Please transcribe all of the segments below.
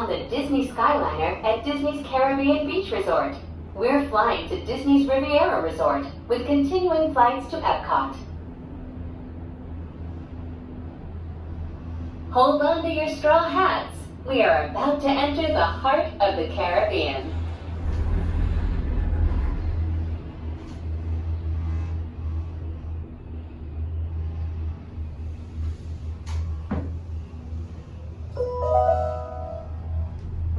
the Disney Skyliner at Disney's Caribbean Beach Resort. We're flying to Disney's Riviera Resort with continuing flights to Epcot. Hold on to your straw hats. We are about to enter the heart of the Caribbean.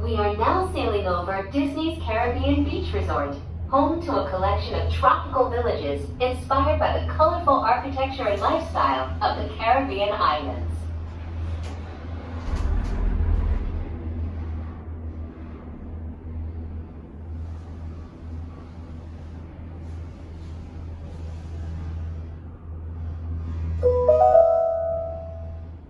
We are now sailing over Disney's Caribbean Beach Resort, home to a collection of tropical villages inspired by the colorful architecture and lifestyle of the Caribbean islands.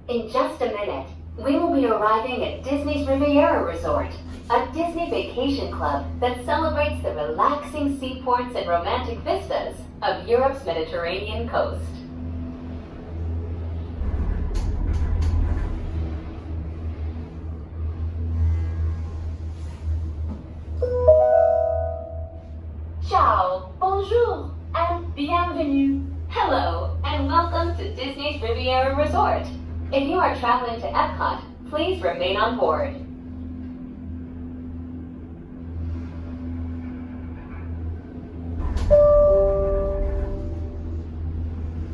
In just a minute, we will be arriving at Disney's Riviera Resort, a Disney vacation club that celebrates the relaxing seaports and romantic vistas of Europe's Mediterranean coast. Ciao, bonjour, and bienvenue. Hello, and welcome to Disney's Riviera Resort. If you are traveling to Epcot, please remain on board.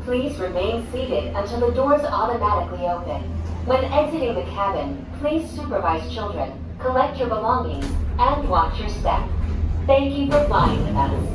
Please remain seated until the doors automatically open. When exiting the cabin, please supervise children, collect your belongings, and watch your step. Thank you for flying with us.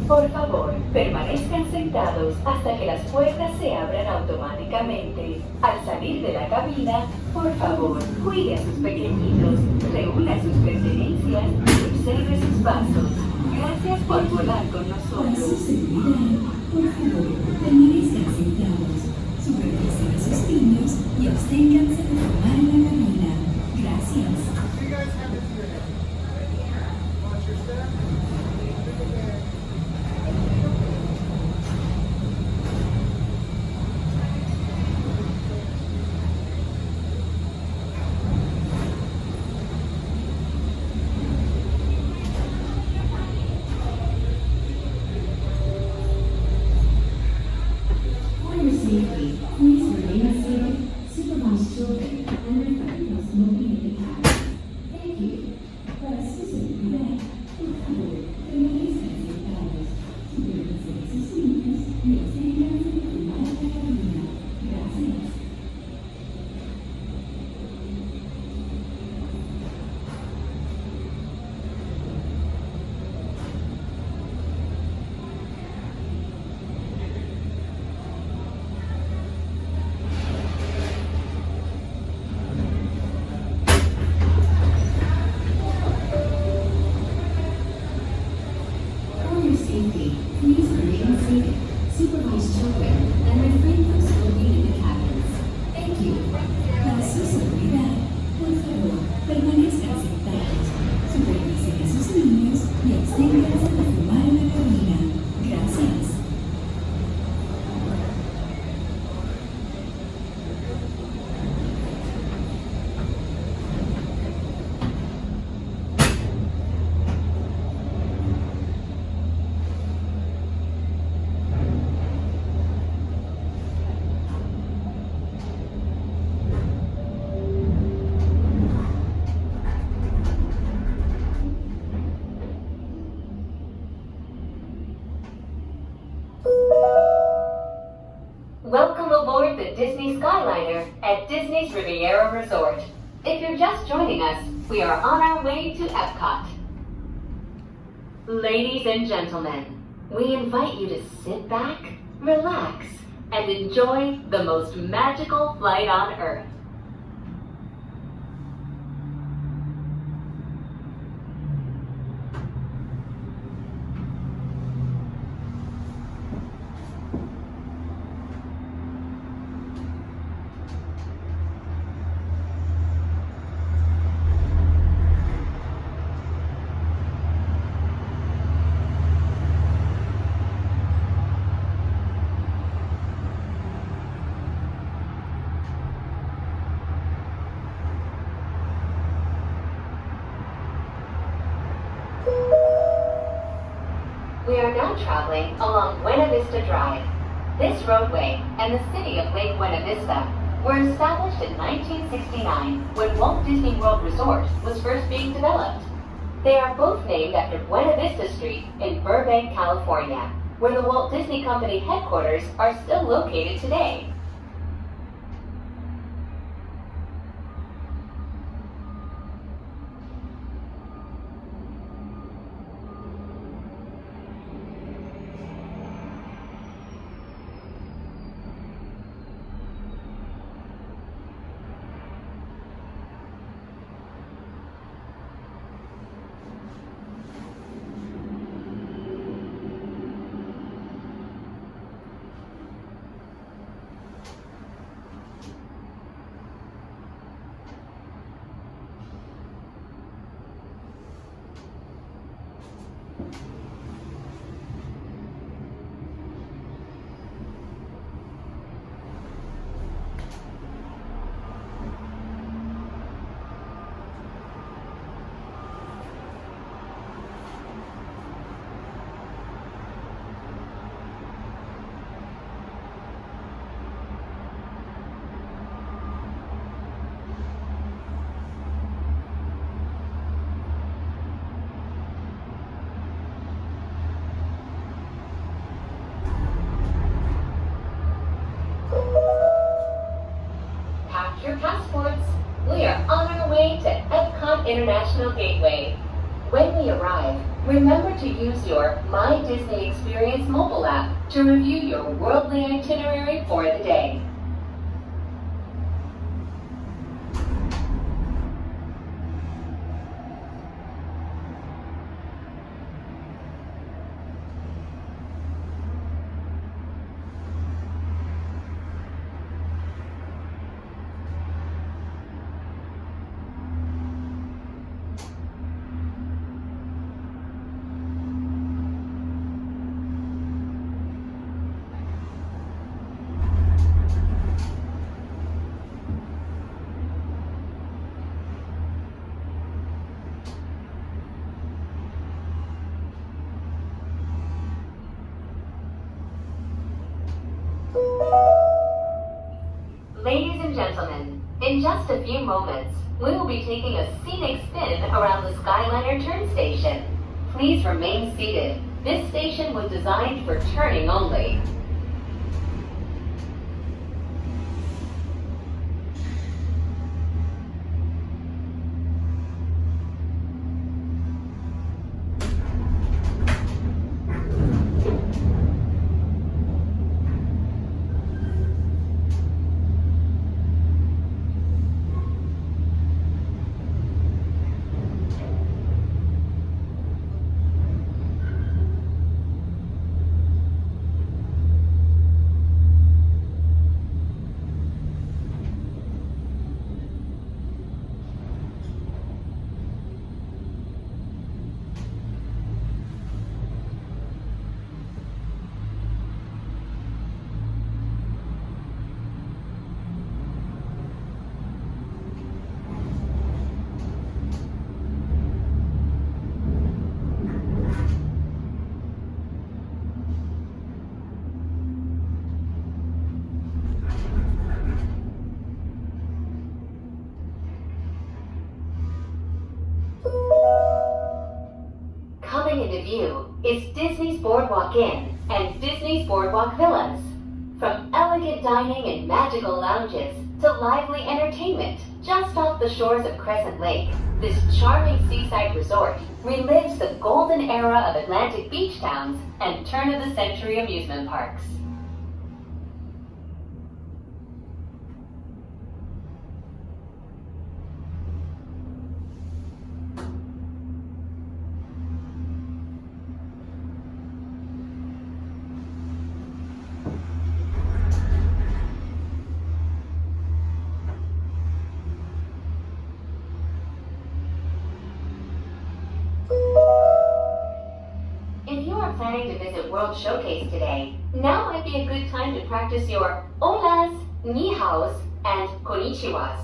Por favor, permanezcan sentados hasta que las puertas se abran automáticamente. Al salir de la cabina, por favor, cuide a sus pequeñitos, reúna sus pertenencias y observe sus pasos. Gracias por volar con nosotros. Para su seguridad, por favor, permanezcan sentados, supervisen a sus niños y absténganse de fumar en la cabina. Gracias. Please remain seated, supervise children, and refrain from smoking in the cabin. Thank you. Para su seguridad, por favor, permanezcan sentados, supervisen a sus niños y absténganse de fumar en la cabina. Gracias. Please remain seated, supervise children, and refrain from smoking in the cabins. Thank you. Para su seguridad, por favor, permanezcan sentados, supervisen a sus niños y absténganse de fumar en la cabina. Gracias. Welcome aboard the Disney Skyliner at Disney's Riviera Resort. If you're just joining us, we are on our way to Epcot. Ladies and gentlemen, we invite you to sit back, relax, and enjoy the most magical flight on Earth. We are now traveling along Buena Vista Drive. This roadway and the city of Lake Buena Vista were established in 1969 when Walt Disney World Resort was first being developed. They are both named after Buena Vista Street in Burbank, California, where the Walt Disney Company headquarters are still located today. Your passports. We are on our way to Epcot International Gateway. When we arrive, remember to use your My Disney Experience mobile app to review your worldly itinerary for the day. Ladies and gentlemen, in just a few moments, we will be taking a scenic spin around the Skyliner turn station. Please remain seated. This station was designed for turning only. Coming into view is Disney's Boardwalk Inn and Disney's Boardwalk Villas. From elegant dining and magical lounges to lively entertainment just off the shores of Crescent Lake, this charming seaside resort relives the golden era of Atlantic beach towns and turn-of-the-century amusement parks. If you are planning to visit World Showcase today, now might be a good time to practice your olas, ni haos, and konnichiwas.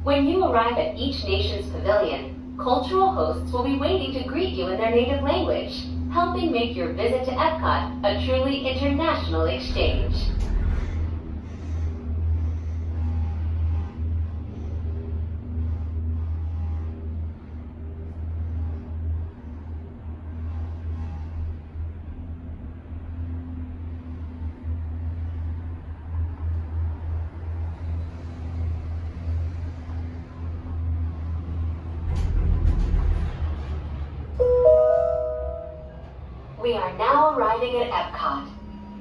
When you arrive at each nation's pavilion, cultural hosts will be waiting to greet you in their native language. helping make your visit to Epcot a truly international exchange. We are now arriving at Epcot.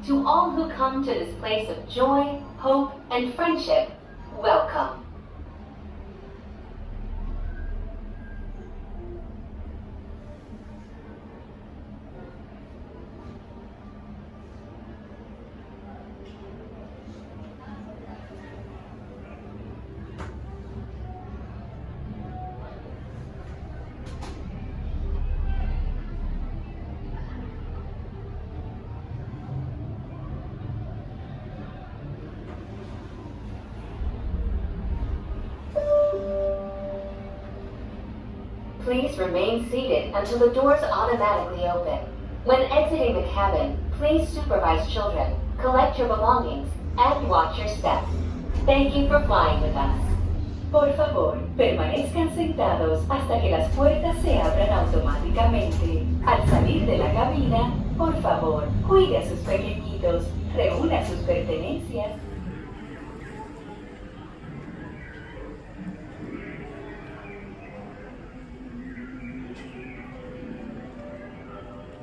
To all who come to this place of joy, hope, and friendship, welcome. Please remain seated until the doors automatically open. When exiting the cabin, please supervise children, collect your belongings, and watch your step. Thank you for flying with us. Por favor, permanezcan sentados hasta que las puertas se abran automáticamente. Al salir de la cabina, por favor, cuide a sus pequeñitos, reúna sus pertenencias